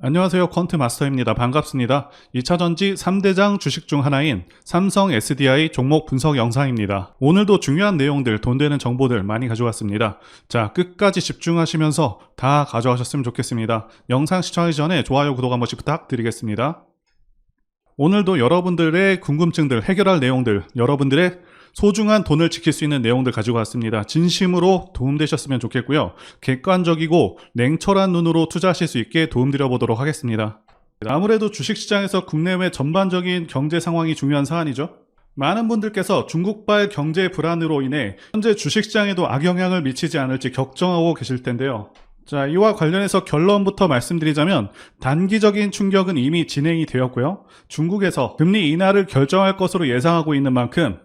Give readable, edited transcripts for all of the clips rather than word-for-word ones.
안녕하세요. 퀀트 마스터입니다. 반갑습니다. 2차전지 3대장 주식 중 하나인 삼성 SDI 종목 분석 영상입니다. 오늘도 중요한 내용들, 돈 되는 정보들 많이 가져왔습니다. 자, 끝까지 집중하시면서 다 가져가셨으면 좋겠습니다. 영상 시청하기 전에 좋아요, 구독 한 번씩 부탁드리겠습니다. 오늘도 여러분들의 궁금증들, 해결할 내용들, 여러분들의 소중한 돈을 지킬 수 있는 내용들 가지고 왔습니다. 진심으로 도움되셨으면 좋겠고요. 객관적이고 냉철한 눈으로 투자하실 수 있게 도움드려 보도록 하겠습니다. 아무래도 주식시장에서 국내외 전반적인 경제 상황이 중요한 사안이죠. 많은 분들께서 중국발 경제 불안으로 인해 현재 주식시장에도 악영향을 미치지 않을지 걱정하고 계실 텐데요. 자, 이와 관련해서 결론부터 말씀드리자면 단기적인 충격은 이미 진행이 되었고요. 중국에서 금리 인하를 결정할 것으로 예상하고 있는 만큼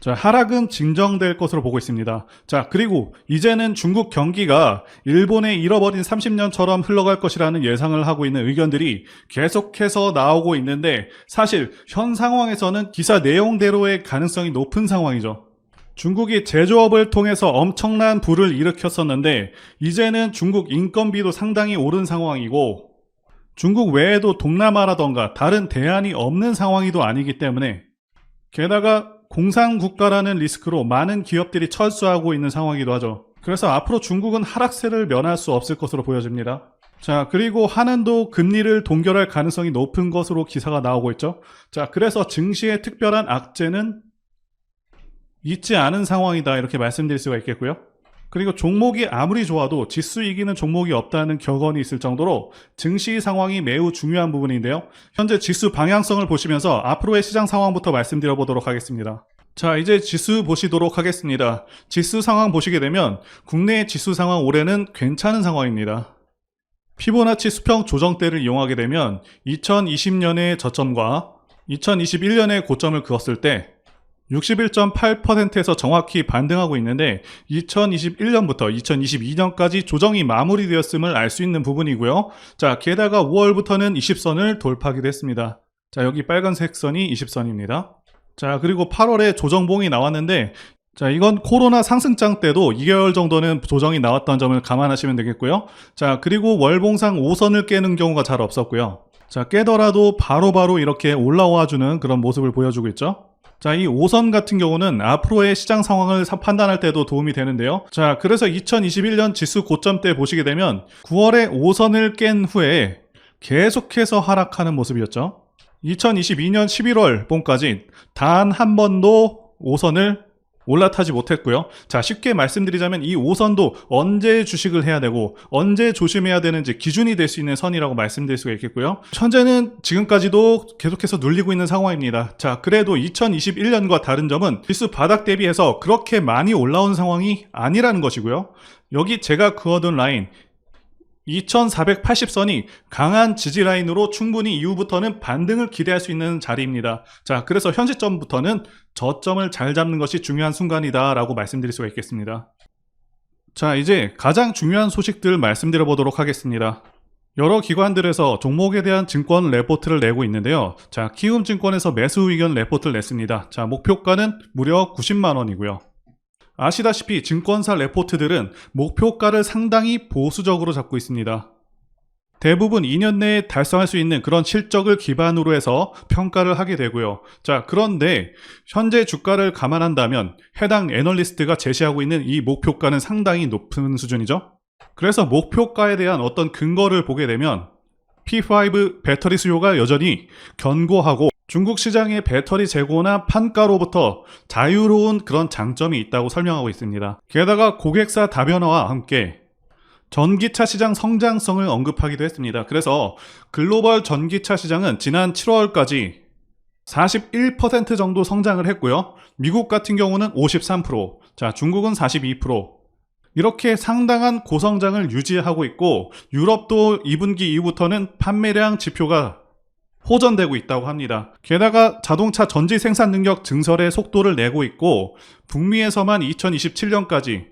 자, 하락은 진정될 것으로 보고 있습니다. 자, 그리고 이제는 중국 경기가 일본의 잃어버린 30년처럼 흘러갈 것이라는 예상을 하고 있는 의견들이 계속해서 나오고 있는데 사실 현 상황에서는 기사 내용대로의 가능성이 높은 상황이죠. 중국이 제조업을 통해서 엄청난 부를 일으켰었는데 이제는 중국 인건비도 상당히 오른 상황이고 중국 외에도 동남아라던가 다른 대안이 없는 상황이도 아니기 때문에 게다가 공산국가라는 리스크로 많은 기업들이 철수하고 있는 상황이기도 하죠. 그래서 앞으로 중국은 하락세를 면할 수 없을 것으로 보여집니다. 자, 그리고 한은도 금리를 동결할 가능성이 높은 것으로 기사가 나오고 있죠. 자, 그래서 증시의 특별한 악재는 있지 않은 상황이다, 이렇게 말씀드릴 수가 있겠고요. 그리고 종목이 아무리 좋아도 지수 이기는 종목이 없다는 격언이 있을 정도로 증시 상황이 매우 중요한 부분인데요. 현재 지수 방향성을 보시면서 앞으로의 시장 상황부터 말씀드려 보도록 하겠습니다. 자, 이제 지수 보시도록 하겠습니다. 지수 상황 보시게 되면 국내의 지수 상황 올해는 괜찮은 상황입니다. 피보나치 수평 조정대를 이용하게 되면 2020년의 저점과 2021년의 고점을 그었을 때 61.8%에서 정확히 반등하고 있는데 2021년부터 2022년까지 조정이 마무리되었음을 알 수 있는 부분이고요. 자, 게다가 5월부터는 20선을 돌파하기도 했습니다. 자, 여기 빨간색 선이 20선입니다. 자, 그리고 8월에 조정봉이 나왔는데 자, 이건 코로나 상승장 때도 2개월 정도는 조정이 나왔던 점을 감안하시면 되겠고요. 자, 그리고 월봉상 5선을 깨는 경우가 잘 없었고요. 자, 깨더라도 바로바로 이렇게 올라와주는 그런 모습을 보여주고 있죠. 자, 이 5선 같은 경우는 앞으로의 시장 상황을 판단할 때도 도움이 되는데요. 자, 그래서 2021년 지수 고점 때 보시게 되면 9월에 5선을 깬 후에 계속해서 하락하는 모습이었죠. 2022년 11월 봄까지 단 한 번도 5선을 올라타지 못했고요. 자, 쉽게 말씀드리자면 이 5선도 언제 주식을 해야 되고 언제 조심해야 되는지 기준이 될 수 있는 선이라고 말씀드릴 수가 있겠고요. 현재는 지금까지도 계속해서 눌리고 있는 상황입니다. 자, 그래도 2021년과 다른 점은 지수 바닥 대비해서 그렇게 많이 올라온 상황이 아니라는 것이고요. 여기 제가 그어둔 라인 2480선이 강한 지지 라인으로 충분히 이후부터는 반등을 기대할 수 있는 자리입니다. 자, 그래서 현 시점부터는 저점을 잘 잡는 것이 중요한 순간이다 라고 말씀드릴 수가 있겠습니다. 자, 이제 가장 중요한 소식들 말씀드려 보도록 하겠습니다. 여러 기관들에서 종목에 대한 증권 레포트를 내고 있는데요. 자, 키움증권에서 매수 의견 레포트를 냈습니다. 자, 목표가는 무려 90만원이고요. 아시다시피 증권사 레포트들은 목표가를 상당히 보수적으로 잡고 있습니다. 대부분 2년 내에 달성할 수 있는 그런 실적을 기반으로 해서 평가를 하게 되고요. 자, 그런데 현재 주가를 감안한다면 해당 애널리스트가 제시하고 있는 이 목표가는 상당히 높은 수준이죠. 그래서 목표가에 대한 어떤 근거를 보게 되면 P5 배터리 수요가 여전히 견고하고 중국 시장의 배터리 재고나 판가로부터 자유로운 그런 장점이 있다고 설명하고 있습니다. 게다가 고객사 다변화와 함께 전기차 시장 성장성을 언급하기도 했습니다. 그래서 글로벌 전기차 시장은 지난 7월까지 41% 정도 성장을 했고요. 미국 같은 경우는 53%, 자, 중국은 42%, 이렇게 상당한 고성장을 유지하고 있고 유럽도 2분기 이후부터는 판매량 지표가 호전되고 있다고 합니다. 게다가 자동차 전지 생산 능력 증설의 속도를 내고 있고 북미에서만 2027년까지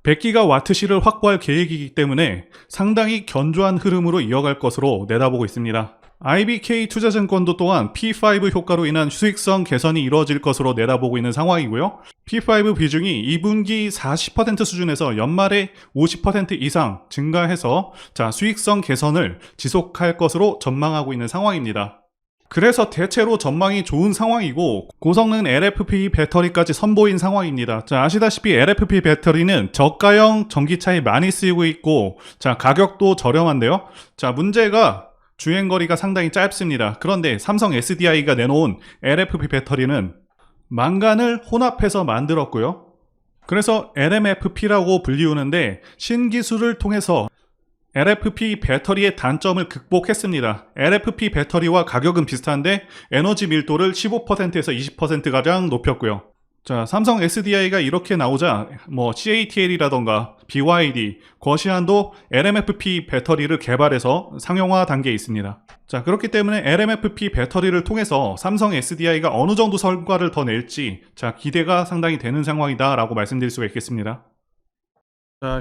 100기가와트시를 확보할 계획이기 때문에 상당히 견조한 흐름으로 이어갈 것으로 내다보고 있습니다. IBK 투자증권도 또한 P5 효과로 인한 수익성 개선이 이루어질 것으로 내다보고 있는 상황이고요. P5 비중이 2분기 40% 수준에서 연말에 50% 이상 증가해서 수익성 개선을 지속할 것으로 전망하고 있는 상황입니다. 그래서 대체로 전망이 좋은 상황이고 고성능 LFP 배터리까지 선보인 상황입니다. 아시다시피 LFP 배터리는 저가형 전기차에 많이 쓰이고 있고 가격도 저렴한데요. 문제가 주행거리가 상당히 짧습니다. 그런데 삼성 SDI가 내놓은 LFP 배터리는 망간을 혼합해서 만들었고요. 그래서 LMFP라고 불리우는데 신기술을 통해서 LFP 배터리의 단점을 극복했습니다. LFP 배터리와 가격은 비슷한데 에너지 밀도를 15%에서 20%가량 높였고요. 삼성 SDI가 이렇게 나오자 CATL이라던가 BYD, 거시안도 LMFP 배터리를 개발해서 상용화 단계에 있습니다. 그렇기 때문에 LMFP 배터리를 통해서 삼성 SDI가 어느 정도 성과를 더 낼지 기대가 상당히 되는 상황이다 라고 말씀드릴 수가 있겠습니다.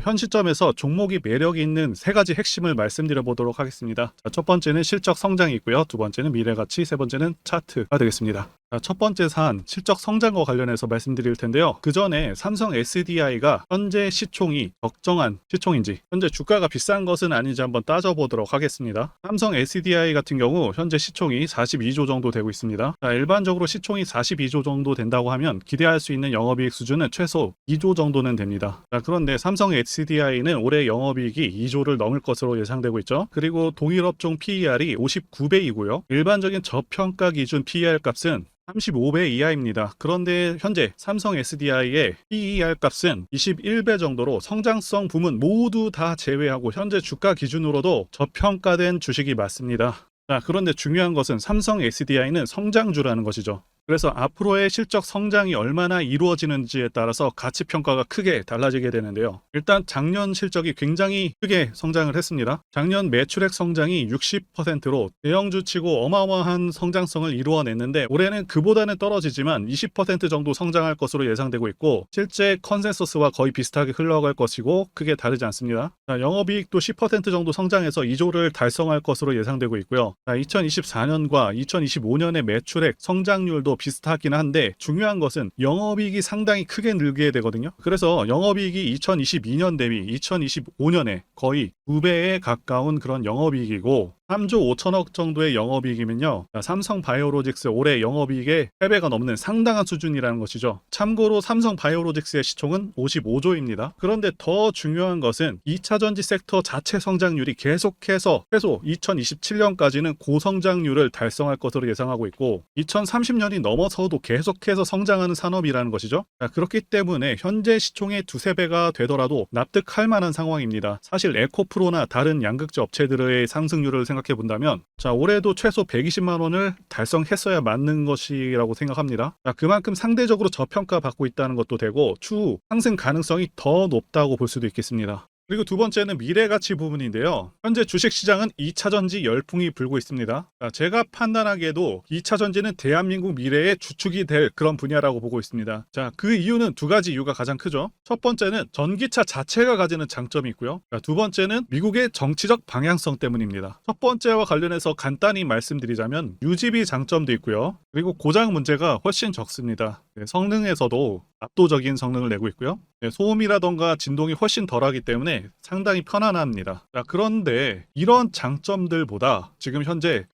현 시점에서 종목이 매력이 있는 세 가지 핵심을 말씀드려 보도록 하겠습니다. 첫 번째는 실적 성장이 있고요. 두 번째는 미래가치, 세 번째는 차트가 되겠습니다. 첫 번째 사안, 실적 성장과 관련해서 말씀드릴 텐데요. 그 전에 삼성 SDI가 현재 시총이 적정한 시총인지, 현재 주가가 비싼 것은 아닌지 한번 따져보도록 하겠습니다. 삼성 SDI 같은 경우 현재 시총이 42조 정도 되고 있습니다. 일반적으로 시총이 42조 정도 된다고 하면 기대할 수 있는 영업이익 수준은 최소 2조 정도는 됩니다. 그런데 삼성 SDI는 올해 영업이익이 2조를 넘을 것으로 예상되고 있죠. 그리고 동일업종 PER이 59배이고요. 일반적인 저평가 기준 PER 값은 35배 이하입니다. 그런데 현재 삼성 SDI의 PER 값은 21배 정도로 성장성 부문 모두 다 제외하고 현재 주가 기준으로도 저평가된 주식이 맞습니다. 그런데 중요한 것은 삼성 SDI는 성장주라는 것이죠. 그래서 앞으로의 실적 성장이 얼마나 이루어지는지에 따라서 가치 평가가 크게 달라지게 되는데요. 일단 작년 실적이 굉장히 크게 성장을 했습니다. 작년 매출액 성장이 60%로 대형주치고 어마어마한 성장성을 이루어냈는데 올해는 그보다는 떨어지지만 20% 정도 성장할 것으로 예상되고 있고 실제 컨센서스와 거의 비슷하게 흘러갈 것이고 크게 다르지 않습니다. 영업이익도 10% 정도 성장해서 2조를 달성할 것으로 예상되고 있고요. 2024년과 2025년의 매출액 성장률도 비슷하긴 한데 중요한 것은 영업이익이 상당히 크게 늘게 되거든요. 그래서 영업이익이 2022년 대비 2025년에 거의 2배에 가까운 그런 영업이익이고 3조 5천억 정도의 영업이익이면요. 삼성 바이오로직스 올해 영업이익의 3배가 넘는 상당한 수준이라는 것이죠. 참고로 삼성 바이오로직스의 시총은 55조입니다. 그런데 더 중요한 것은 2차전지 섹터 자체 성장률이 계속해서 최소 2027년까지는 고성장률을 달성할 것으로 예상하고 있고 2030년이 넘어서도 계속해서 성장하는 산업이라는 것이죠. 그렇기 때문에 현재 시총의 2~3배가 되더라도 납득할 만한 상황입니다. 사실 에코프로나 다른 양극재 업체들의 상승률을 생각해 본다면 올해도 최소 120만 원을 달성했어야 맞는 것이라고 생각합니다. 그만큼 상대적으로 저평가받고 있다는 것도 되고 추후 상승 가능성이 더 높다고 볼 수도 있겠습니다. 그리고 두 번째는 미래가치 부분인데요. 현재 주식시장은 2차전지 열풍이 불고 있습니다. 제가 판단하기에도 2차전지는 대한민국 미래의 주축이 될 그런 분야라고 보고 있습니다. 그 이유는 두 가지 이유가 가장 크죠. 첫 번째는 전기차 자체가 가지는 장점이 있고요. 두 번째는 미국의 정치적 방향성 때문입니다. 첫 번째와 관련해서 간단히 말씀드리자면 유지비 장점도 있고요. 그리고 고장 문제가 훨씬 적습니다. 성능에서도 압도적인 성능을 내고 있고요. 소음이라던가 진동이 훨씬 덜하기 때문에 상당히 편안합니다. 그런데 이런 장점들보다 지금 현재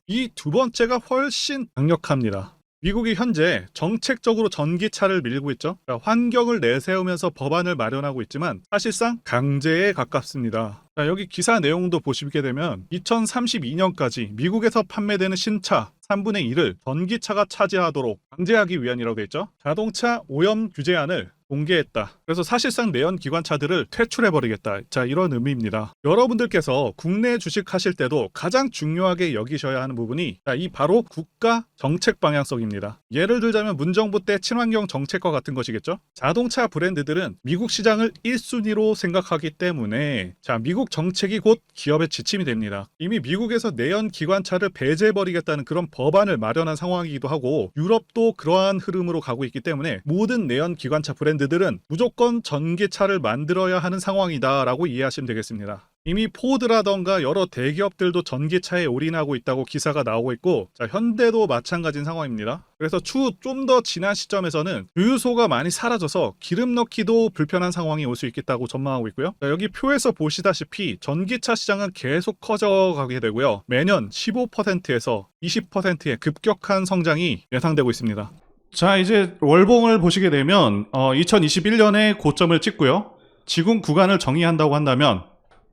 이 두 번째가 훨씬 강력합니다. 미국이 현재 정책적으로 전기차를 밀고 있죠. 환경을 내세우면서 법안을 마련하고 있지만 사실상 강제에 가깝습니다. 여기 기사 내용도 보시게 되면 2032년까지 미국에서 판매되는 신차 3분의 1을 전기차가 차지하도록 강제하기 위한이라고 되어 있죠. 자동차 오염 규제안을 공개했다. 그래서 사실상 내연 기관차들을 퇴출해버리겠다. 이런 의미입니다. 여러분들께서 국내 주식하실 때도 가장 중요하게 여기셔야 하는 부분이 이 바로 국가 정책 방향성입니다. 예를 들자면 문정부 때 친환경 정책과 같은 것이겠죠. 자동차 브랜드들은 미국 시장을 1순위로 생각하기 때문에 미국 정책이 곧 기업의 지침이 됩니다. 이미 미국에서 내연 기관차를 배제해버리겠다는 그런 법안을 마련한 상황이기도 하고 유럽도 그러한 흐름으로 가고 있기 때문에 모든 내연 기관차 브랜드들은 무조건 전기차를 만들어야 하는 상황이다 라고 이해하시면 되겠습니다. 이미 포드라던가 여러 대기업들도 전기차에 올인하고 있다고 기사가 나오고 있고, 자, 현대도 마찬가지인 상황입니다. 그래서 추후 좀 더 지난 시점에서는 주유소가 많이 사라져서 기름 넣기도 불편한 상황이 올 수 있겠다고 전망하고 있고요. 자, 여기 표에서 보시다시피 전기차 시장은 계속 커져가게 되고요. 매년 15%에서 20%의 급격한 성장이 예상되고 있습니다. 자, 이제 월봉을 보시게 되면 2021년에 고점을 찍고요. 지금 구간을 정의한다고 한다면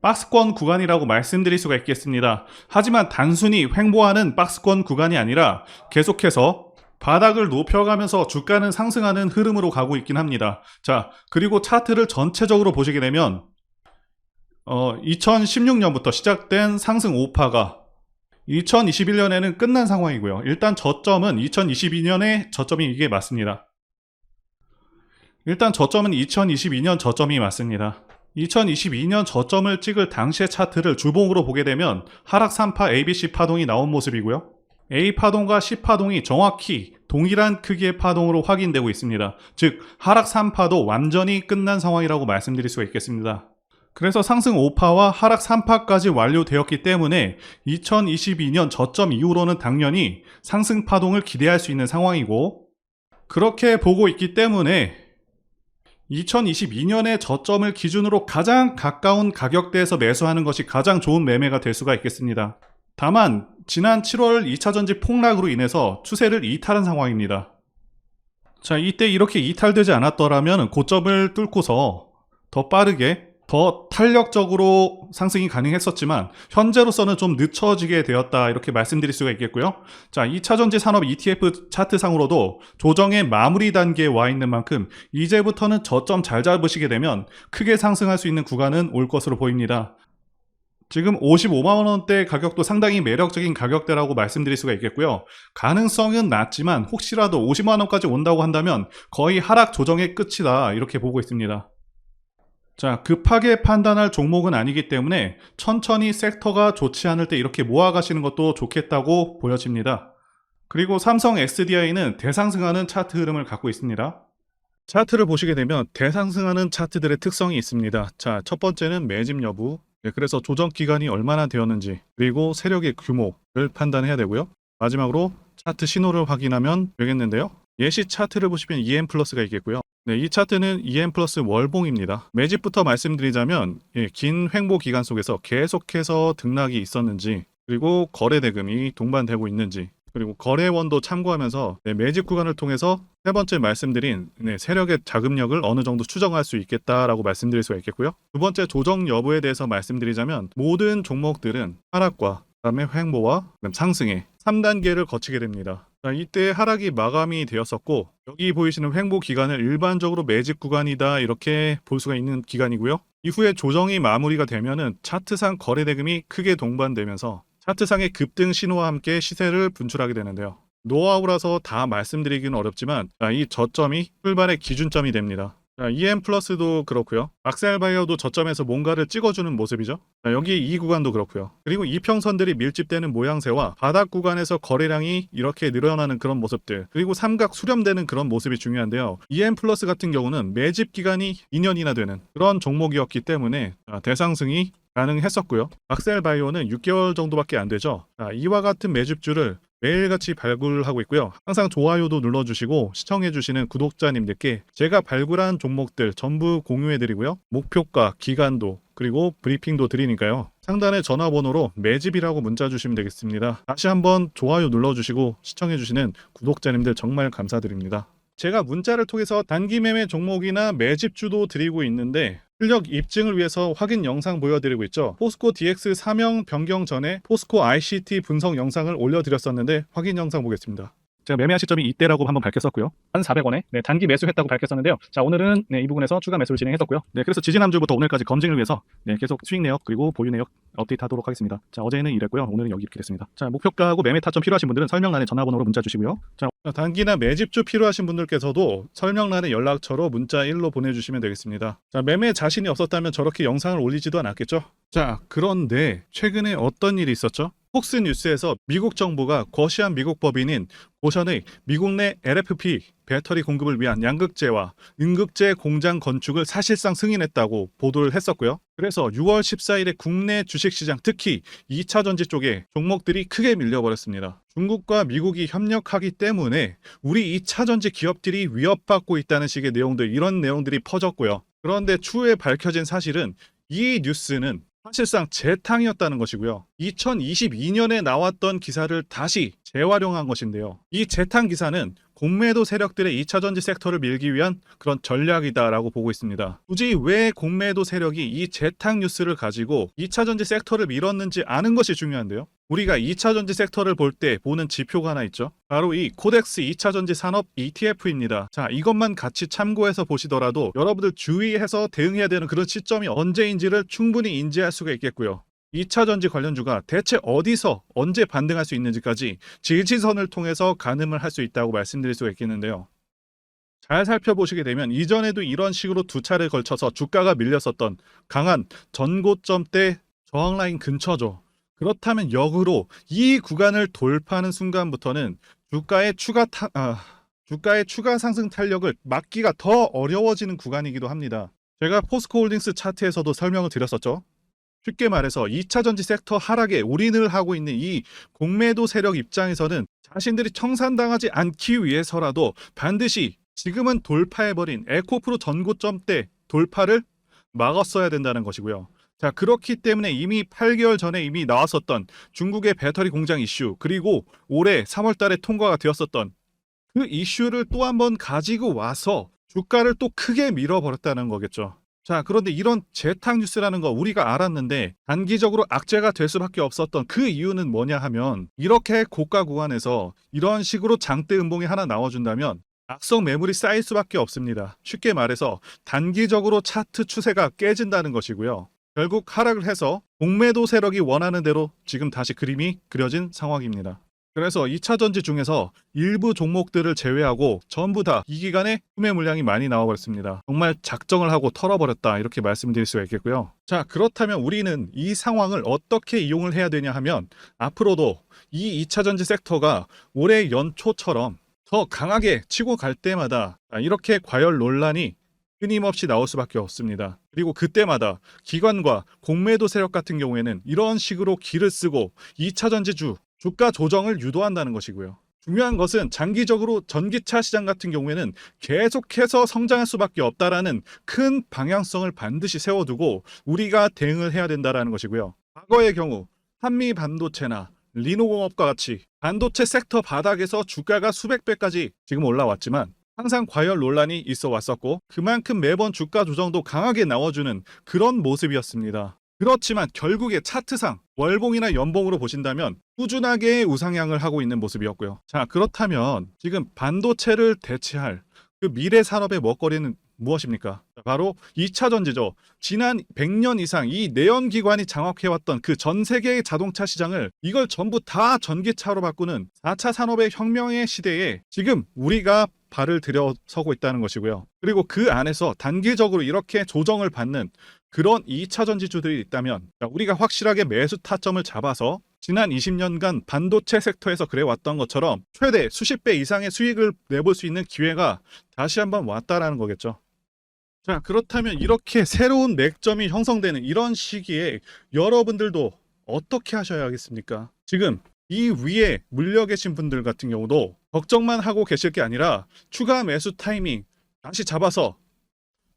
박스권 구간이라고 말씀드릴 수가 있겠습니다. 하지만 단순히 횡보하는 박스권 구간이 아니라 계속해서 바닥을 높여가면서 주가는 상승하는 흐름으로 가고 있긴 합니다. 자, 그리고 차트를 전체적으로 보시게 되면 2016년부터 시작된 상승 오파가 2021년에는 끝난 상황이고요. 일단 저점은 2022년에 저점이 이게 맞습니다. 일단 저점은 2022년 저점이 맞습니다. 2022년 저점을 찍을 당시의 차트를 주봉으로 보게 되면 하락 3파 ABC 파동이 나온 모습이고요. A 파동과 C 파동이 정확히 동일한 크기의 파동으로 확인되고 있습니다. 즉 하락 3파도 완전히 끝난 상황이라고 말씀드릴 수가 있겠습니다. 그래서 상승 5파와 하락 3파까지 완료되었기 때문에 2022년 저점 이후로는 당연히 상승 파동을 기대할 수 있는 상황이고, 그렇게 보고 있기 때문에 2022년의 저점을 기준으로 가장 가까운 가격대에서 매수하는 것이 가장 좋은 매매가 될 수가 있겠습니다. 다만 지난 7월 2차전지 폭락으로 인해서 추세를 이탈한 상황입니다. 자, 이때 이렇게 이탈되지 않았더라면 고점을 뚫고서 더 빠르게 더 탄력적으로 상승이 가능했었지만 현재로서는 좀 늦춰지게 되었다, 이렇게 말씀드릴 수가 있겠고요. 자, 2차전지 산업 ETF 차트상으로도 조정의 마무리 단계에 와 있는 만큼 이제부터는 저점 잘 잡으시게 되면 크게 상승할 수 있는 구간은 올 것으로 보입니다. 지금 55만원대 가격도 상당히 매력적인 가격대라고 말씀드릴 수가 있겠고요. 가능성은 낮지만 혹시라도 50만원까지 온다고 한다면 거의 하락 조정의 끝이다, 이렇게 보고 있습니다. 자, 급하게 판단할 종목은 아니기 때문에 천천히 섹터가 좋지 않을 때 이렇게 모아가시는 것도 좋겠다고 보여집니다. 그리고 삼성 SDI는 대상승하는 차트 흐름을 갖고 있습니다. 차트를 보시게 되면 대상승하는 차트들의 특성이 있습니다. 자, 첫 번째는 매집 여부, 그래서 조정 기간이 얼마나 되었는지, 그리고 세력의 규모를 판단해야 되고요. 마지막으로 차트 신호를 확인하면 되겠는데요. 예시 차트를 보시면 EM 플러스가 있겠고요. 네, 이 차트는 EM 플러스 월봉입니다. 매집부터 말씀드리자면 긴 횡보 기간 속에서 계속해서 등락이 있었는지, 그리고 거래 대금이 동반되고 있는지, 그리고 거래원도 참고하면서 매집 구간을 통해서 세 번째 말씀드린 세력의 자금력을 어느 정도 추정할 수 있겠다라고 말씀드릴 수가 있겠고요. 두 번째 조정 여부에 대해서 말씀드리자면 모든 종목들은 하락과 그다음에 횡보와 그다음 상승의 3단계를 거치게 됩니다. 자, 이때 하락이 마감이 되었었고, 여기 보이시는 횡보 기간을 일반적으로 매집 구간이다, 이렇게 볼 수가 있는 기간이고요. 이후에 조정이 마무리가 되면은 차트상 거래 대금이 크게 동반되면서 차트상의 급등 신호와 함께 시세를 분출하게 되는데요. 노하우라서 다 말씀드리기는 어렵지만 이 저점이 출발의 기준점이 됩니다. 자, EM 플러스도 그렇고요. 악셀바이어도 저점에서 뭔가를 찍어주는 모습이죠. 자, 여기 이 구간도 그렇고요. 그리고 이평선들이 밀집되는 모양새와 바닥 구간에서 거래량이 이렇게 늘어나는 그런 모습들, 그리고 삼각 수렴되는 그런 모습이 중요한데요. EM 플러스 같은 경우는 매집 기간이 2년이나 되는 그런 종목이었기 때문에 대상승이 가능했었고요. 악셀바이오는 6개월 정도밖에 안 되죠. 자, 이와 같은 매집주를 매일같이 발굴하고 있고요. 항상 좋아요도 눌러주시고 시청해주시는 구독자님들께 제가 발굴한 종목들 전부 공유해드리고요. 목표가, 기간도, 그리고 브리핑도 드리니까요. 상단의 전화번호로 매집이라고 문자 주시면 되겠습니다. 다시 한번 좋아요 눌러주시고 시청해주시는 구독자님들 정말 감사드립니다. 제가 문자를 통해서 단기 매매 종목이나 매집주도 드리고 있는데 실력 입증을 위해서 확인 영상 보여드리고 있죠. 포스코 DX 사명 변경 전에 포스코 ICT 분석 영상을 올려드렸었는데 확인 영상 보겠습니다. 제가 매매한 시점이 이때라고 한번 밝혔었고요. 1,400원에 단기 매수했다고 밝혔었는데요. 자, 오늘은 이 부분에서 추가 매수를 진행했었고요. 그래서 지지난주부터 오늘까지 검증을 위해서 계속 수익 내역 그리고 보유 내역 업데이트하도록 하겠습니다. 자, 어제는 이랬고요. 오늘은 여기 이렇게 됐습니다. 자, 목표가하고 매매 타점 필요하신 분들은 설명란에 전화번호로 문자 주시고요. 자, 단기나 매집주 필요하신 분들께서도 설명란에 연락처로 문자 1로 보내주시면 되겠습니다. 자, 매매 자신이 없었다면 저렇게 영상을 올리지도 않았겠죠. 자, 그런데 최근에 어떤 일이 있었죠? 폭스뉴스에서 미국 정부가 거시한 미국 법인인 고션의 미국 내 LFP 배터리 공급을 위한 양극재와 음극재 공장 건축을 사실상 승인했다고 보도를 했었고요. 그래서 6월 14일에 국내 주식시장, 특히 2차 전지 쪽에 종목들이 크게 밀려버렸습니다. 중국과 미국이 협력하기 때문에 우리 2차 전지 기업들이 위협받고 있다는 식의 내용들, 이런 내용들이 퍼졌고요. 그런데 추후에 밝혀진 사실은 이 뉴스는 사실상 재탕이었다는 것이고요. 2022년에 나왔던 기사를 다시 재활용한 것인데요. 이 재탕 기사는 공매도 세력들의 2차 전지 섹터를 밀기 위한 그런 전략이다라고 보고 있습니다. 굳이 왜 공매도 세력이 이 재탕 뉴스를 가지고 2차 전지 섹터를 밀었는지 아는 것이 중요한데요. 우리가 2차 전지 섹터를 볼 때 보는 지표가 하나 있죠. 바로 이 코덱스 2차 전지 산업 ETF입니다. 자, 이것만 같이 참고해서 보시더라도 여러분들 주의해서 대응해야 되는 그런 시점이 언제인지를 충분히 인지할 수가 있겠고요. 2차 전지 관련주가 대체 어디서 언제 반등할 수 있는지까지 지지선을 통해서 가늠을 할 수 있다고 말씀드릴 수가 있겠는데요. 잘 살펴보시게 되면 이전에도 이런 식으로 두 차례에 걸쳐서 주가가 밀렸었던 강한 전고점대 저항라인 근처죠. 그렇다면 역으로 이 구간을 돌파하는 순간부터는 주가의 추가 상승 탄력을 막기가 더 어려워지는 구간이기도 합니다. 제가 포스코홀딩스 차트에서도 설명을 드렸었죠. 쉽게 말해서 2차 전지 섹터 하락에 올인을 하고 있는 이 공매도 세력 입장에서는 자신들이 청산당하지 않기 위해서라도 반드시 지금은 돌파해버린 에코프로 전고점대 돌파를 막았어야 된다는 것이고요. 자, 그렇기 때문에 이미 8개월 전에 이미 나왔었던 중국의 배터리 공장 이슈, 그리고 올해 3월 달에 통과가 되었었던 그 이슈를 또 한번 가지고 와서 주가를 또 크게 밀어버렸다는 거겠죠. 자, 그런데 이런 재탕 뉴스라는 거 우리가 알았는데 단기적으로 악재가 될 수밖에 없었던 그 이유는 뭐냐 하면, 이렇게 고가 구간에서 이런 식으로 장대 음봉이 하나 나와준다면 악성 매물이 쌓일 수밖에 없습니다. 쉽게 말해서 단기적으로 차트 추세가 깨진다는 것이고요. 결국 하락을 해서 공매도 세력이 원하는 대로 지금 다시 그림이 그려진 상황입니다. 그래서 2차 전지 중에서 일부 종목들을 제외하고 전부 다 이 기간에 구매 물량이 많이 나와버렸습니다. 정말 작정을 하고 털어버렸다, 이렇게 말씀드릴 수가 있겠고요. 자, 그렇다면 우리는 이 상황을 어떻게 이용을 해야 되냐 하면, 앞으로도 이 2차 전지 섹터가 올해 연초처럼 더 강하게 치고 갈 때마다 이렇게 과열 논란이 끊임없이 나올 수밖에 없습니다. 그리고 그때마다 기관과 공매도 세력 같은 경우에는 이런 식으로 기를 쓰고 2차 전지주 주가 조정을 유도한다는 것이고요. 중요한 것은 장기적으로 전기차 시장 같은 경우에는 계속해서 성장할 수밖에 없다라는 큰 방향성을 반드시 세워두고 우리가 대응을 해야 된다는 것이고요. 과거의 경우 한미 반도체나 리노공업과 같이 반도체 섹터 바닥에서 주가가 수백 배까지 지금 올라왔지만 항상 과열 논란이 있어 왔었고, 그만큼 매번 주가 조정도 강하게 나와주는 그런 모습이었습니다. 그렇지만 결국에 차트상 월봉이나 연봉으로 보신다면 꾸준하게 우상향을 하고 있는 모습이었고요. 자, 그렇다면 지금 반도체를 대체할 그 미래 산업의 먹거리는 무엇입니까? 바로 2차 전지죠. 지난 100년 이상 이 내연기관이 장악해왔던 그 전 세계의 자동차 시장을 이걸 전부 다 전기차로 바꾸는 4차 산업의 혁명의 시대에 지금 우리가 발을 들여서고 있다는 것이고요. 그리고 그 안에서 단기적으로 이렇게 조정을 받는 그런 2차 전지주들이 있다면 우리가 확실하게 매수 타점을 잡아서 지난 20년간 반도체 섹터에서 그래왔던 것처럼 최대 수십 배 이상의 수익을 내볼 수 있는 기회가 다시 한번 왔다라는 거겠죠. 자, 그렇다면 이렇게 새로운 맥점이 형성되는 이런 시기에 여러분들도 어떻게 하셔야겠습니까? 지금 이 위에 물려 계신 분들 같은 경우도 걱정만 하고 계실 게 아니라 추가 매수 타이밍 다시 잡아서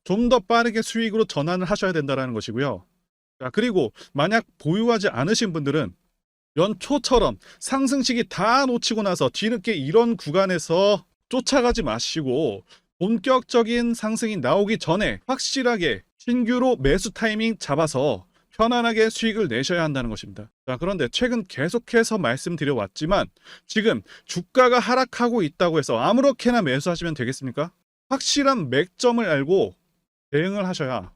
좀 더 빠르게 수익으로 전환을 하셔야 된다는 것이고요. 자, 그리고 만약 보유하지 않으신 분들은 연초처럼 상승시기 다 놓치고 나서 뒤늦게 이런 구간에서 쫓아가지 마시고 본격적인 상승이 나오기 전에 확실하게 신규로 매수 타이밍 잡아서 편안하게 수익을 내셔야 한다는 것입니다. 자, 그런데 최근 계속해서 말씀드려왔지만 지금 주가가 하락하고 있다고 해서 아무렇게나 매수하시면 되겠습니까? 확실한 맥점을 알고 대응을 하셔야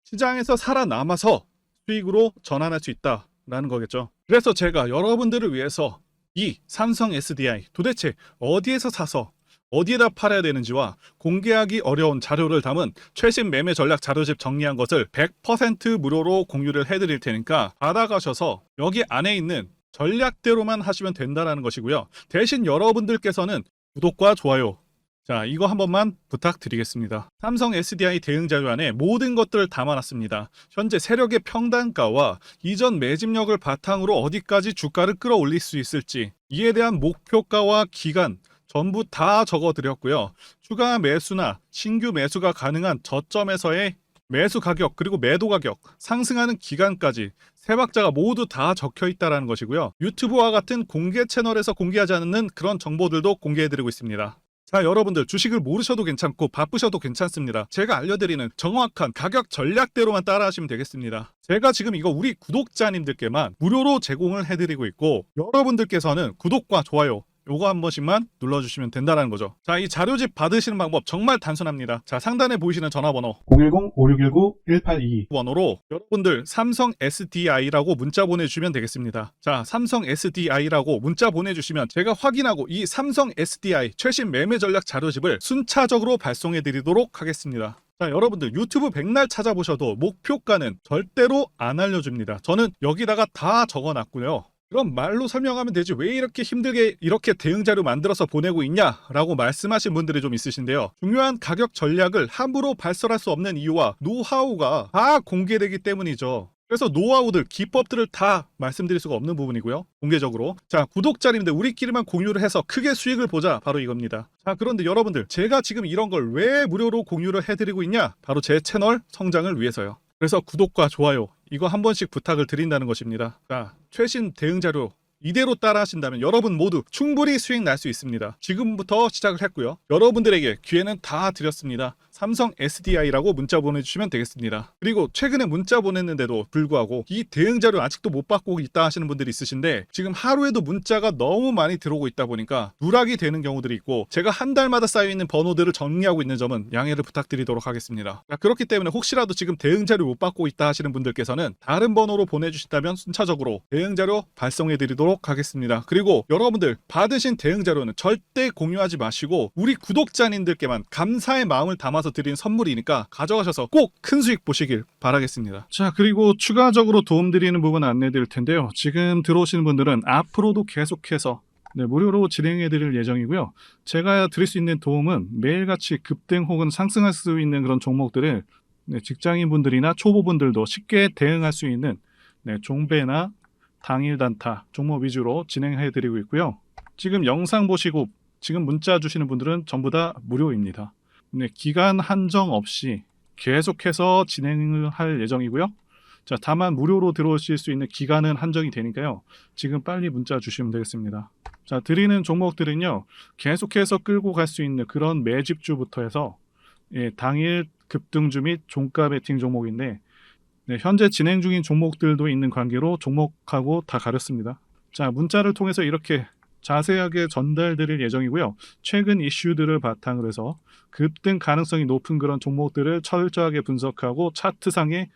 시장에서 살아남아서 수익으로 전환할 수 있다라는 거겠죠. 그래서 제가 여러분들을 위해서 이 삼성 SDI 도대체 어디에서 사서 어디에다 팔아야 되는지와 공개하기 어려운 자료를 담은 최신 매매 전략 자료집 정리한 것을 100% 무료로 공유를 해드릴 테니까 받아가셔서 여기 안에 있는 전략대로만 하시면 된다는 것이고요. 대신 여러분들께서는 구독과 좋아요, 자, 이거 한 번만 부탁드리겠습니다. 삼성 SDI 대응 자료 안에 모든 것들을 담아놨습니다. 현재 세력의 평단가와 이전 매집력을 바탕으로 어디까지 주가를 끌어올릴 수 있을지, 이에 대한 목표가와 기간 전부 다 적어드렸고요. 추가 매수나 신규 매수가 가능한 저점에서의 매수 가격, 그리고 매도 가격, 상승하는 기간까지 세 박자가 모두 다 적혀 있다는 것이고요. 유튜브와 같은 공개 채널에서 공개하지 않는 그런 정보들도 공개해드리고 있습니다. 자, 여러분들 주식을 모르셔도 괜찮고 바쁘셔도 괜찮습니다. 제가 알려드리는 정확한 가격 전략대로만 따라하시면 되겠습니다. 제가 지금 이거 우리 구독자님들께만 무료로 제공을 해드리고 있고, 여러분들께서는 구독과 좋아요 요거 한 번씩만 눌러주시면 된다는 거죠. 자, 이 자료집 받으시는 방법 정말 단순합니다. 자, 상단에 보이시는 전화번호 010-5619-1822 번호로 여러분들 삼성 SDI라고 문자 보내주시면 되겠습니다. 자, 삼성 SDI라고 문자 보내주시면 제가 확인하고 이 삼성 SDI 최신 매매 전략 자료집을 순차적으로 발송해 드리도록 하겠습니다. 자, 여러분들 유튜브 백날 찾아보셔도 목표가는 절대로 안 알려줍니다. 저는 여기다가 다 적어놨고요. 그럼 말로 설명하면 되지 왜 이렇게 힘들게 이렇게 대응 자료 만들어서 보내고 있냐라고 말씀하신 분들이 좀 있으신데요. 중요한 가격 전략을 함부로 발설할 수 없는 이유와 노하우가 다 공개되기 때문이죠. 그래서 노하우들, 기법들을 다 말씀드릴 수가 없는 부분이고요. 공개적으로. 자, 구독자님들 우리끼리만 공유를 해서 크게 수익을 보자. 바로 이겁니다. 자, 그런데 여러분들 제가 지금 이런 걸 왜 무료로 공유를 해드리고 있냐? 바로 제 채널 성장을 위해서요. 그래서 구독과 좋아요 이거 한 번씩 부탁을 드린다는 것입니다. 자, 최신 대응 자료 이대로 따라 하신다면 여러분 모두 충분히 수익 날 수 있습니다. 지금부터 시작을 했고요. 여러분들에게 기회는 다 드렸습니다. 삼성 SDI라고 문자 보내주시면 되겠습니다. 그리고 최근에 문자 보냈는데도 불구하고 이 대응 자료 아직도 못 받고 있다 하시는 분들이 있으신데, 지금 하루에도 문자가 너무 많이 들어오고 있다 보니까 누락이 되는 경우들이 있고, 제가 한 달마다 쌓여있는 번호들을 정리하고 있는 점은 양해를 부탁드리도록 하겠습니다. 자, 그렇기 때문에 혹시라도 지금 대응 자료 못 받고 있다 하시는 분들께서는 다른 번호로 보내주신다면 순차적으로 대응 자료 발송해 드리도록 하겠습니다. 그리고 여러분들 받으신 대응 자료는 절대 공유하지 마시고 우리 구독자님들께만 감사의 마음을 담아서 드린 선물이니까 가져가셔서 꼭 큰 수익 보시길 바라겠습니다. 자, 그리고 추가적으로 도움드리는 부분 안내 드릴 텐데요. 지금 들어오시는 분들은 앞으로도 계속해서 무료로 진행해 드릴 예정이고요. 제가 드릴 수 있는 도움은 매일같이 급등 혹은 상승할 수 있는 그런 종목들을 직장인분들이나 초보분들도 쉽게 대응할 수 있는 종배나 당일 단타 종목 위주로 진행해 드리고 있고요. 지금 영상 보시고 지금 문자 주시는 분들은 전부 다 무료입니다. 기간 한정 없이 계속해서 진행을 할 예정이고요. 자, 다만 무료로 들어오실 수 있는 기간은 한정이 되니까요. 지금 빨리 문자 주시면 되겠습니다. 자, 드리는 종목들은요. 계속해서 끌고 갈 수 있는 그런 매집주부터 해서 당일 급등주 및 종가 베팅 종목인데, 현재 진행 중인 종목들도 있는 관계로 종목하고 다 가렸습니다. 자, 문자를 통해서 이렇게 자세하게 전달드릴 예정이고요. 최근 이슈들을 바탕으로 해서 급등 가능성이 높은 그런 종목들을 철저하게 분석하고 차트상의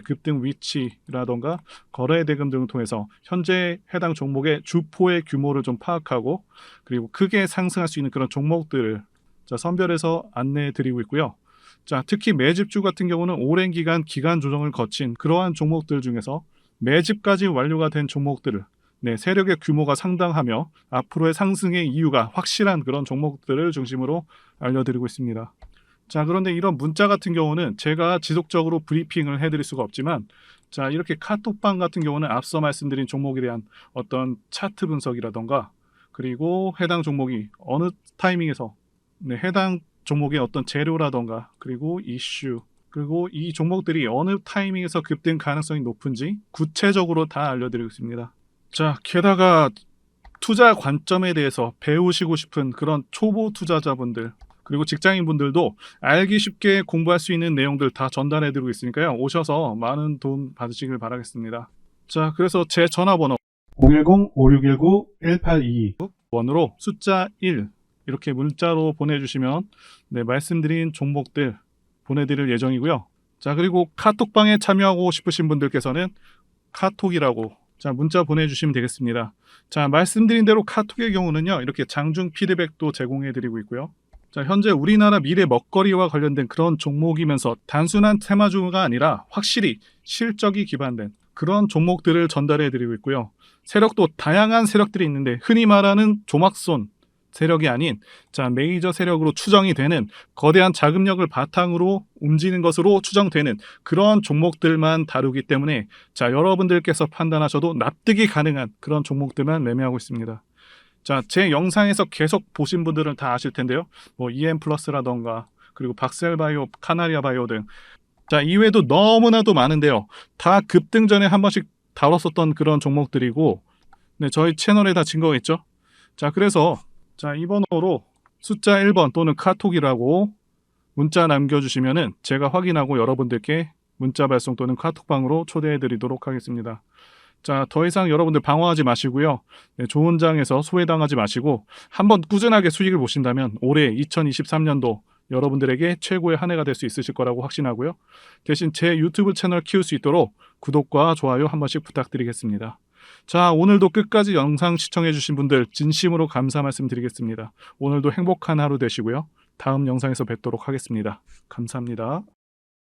급등 위치라던가 거래 대금 등을 통해서 현재 해당 종목의 주포의 규모를 좀 파악하고, 그리고 크게 상승할 수 있는 그런 종목들을 선별해서 안내해 드리고 있고요. 자, 특히 매집주 같은 경우는 오랜 기간 조정을 거친 그러한 종목들 중에서 매집까지 완료가 된 종목들을 세력의 규모가 상당하며 앞으로의 상승의 이유가 확실한 그런 종목들을 중심으로 알려드리고 있습니다. 자, 그런데 이런 문자 같은 경우는 제가 지속적으로 브리핑을 해드릴 수가 없지만, 자, 이렇게 카톡방 같은 경우는 앞서 말씀드린 종목에 대한 어떤 차트 분석이라던가, 그리고 해당 종목이 어느 타이밍에서 해당 종목의 어떤 재료라던가, 그리고 이슈, 그리고 이 종목들이 어느 타이밍에서 급등 가능성이 높은지 구체적으로 다 알려드리고 있습니다. 자, 게다가 투자 관점에 대해서 배우시고 싶은 그런 초보 투자자분들, 그리고 직장인분들도 알기 쉽게 공부할 수 있는 내용들 다 전달해드리고 있으니까요. 오셔서 많은 도움 받으시길 바라겠습니다. 자, 그래서 제 전화번호 010-5619-1822 번호로 숫자 1 이렇게 문자로 보내주시면 말씀드린 종목들 보내드릴 예정이고요. 자, 그리고 카톡방에 참여하고 싶으신 분들께서는 카톡이라고 문자 보내주시면 되겠습니다. 자, 말씀드린 대로 카톡의 경우는요, 이렇게 장중 피드백도 제공해드리고 있고요. 자, 현재 우리나라 미래 먹거리와 관련된 그런 종목이면서 단순한 테마주가 아니라 확실히 실적이 기반된 그런 종목들을 전달해드리고 있고요. 세력도 다양한 세력들이 있는데 흔히 말하는 조막손 세력이 아닌 메이저 세력으로 추정이 되는 거대한 자금력을 바탕으로 움직이는 것으로 추정되는 그런 종목들만 다루기 때문에 여러분들께서 판단하셔도 납득이 가능한 그런 종목들만 매매하고 있습니다. 제 영상에서 계속 보신 분들은 다 아실 텐데요. EM플러스라던가 그리고 박셀바이오, 카나리아바이오 등 이외에도 너무나도 많은데요. 다 급등 전에 한 번씩 다뤘었던 그런 종목들이고 저희 채널에 다 증거가 있죠. 그래서 이 번호로 숫자 1번 또는 카톡이라고 문자 남겨주시면은 제가 확인하고 여러분들께 문자 발송 또는 카톡방으로 초대해 드리도록 하겠습니다. 더 이상 여러분들 방어하지 마시고요. 좋은 장에서 소외당하지 마시고 한번 꾸준하게 수익을 보신다면 올해 2023년도 여러분들에게 최고의 한 해가 될 수 있으실 거라고 확신하고요. 대신 제 유튜브 채널 키울 수 있도록 구독과 좋아요 한 번씩 부탁드리겠습니다. 오늘도 끝까지 영상 시청해주신 분들 진심으로 감사 말씀드리겠습니다. 오늘도 행복한 하루 되시고요. 다음 영상에서 뵙도록 하겠습니다. 감사합니다.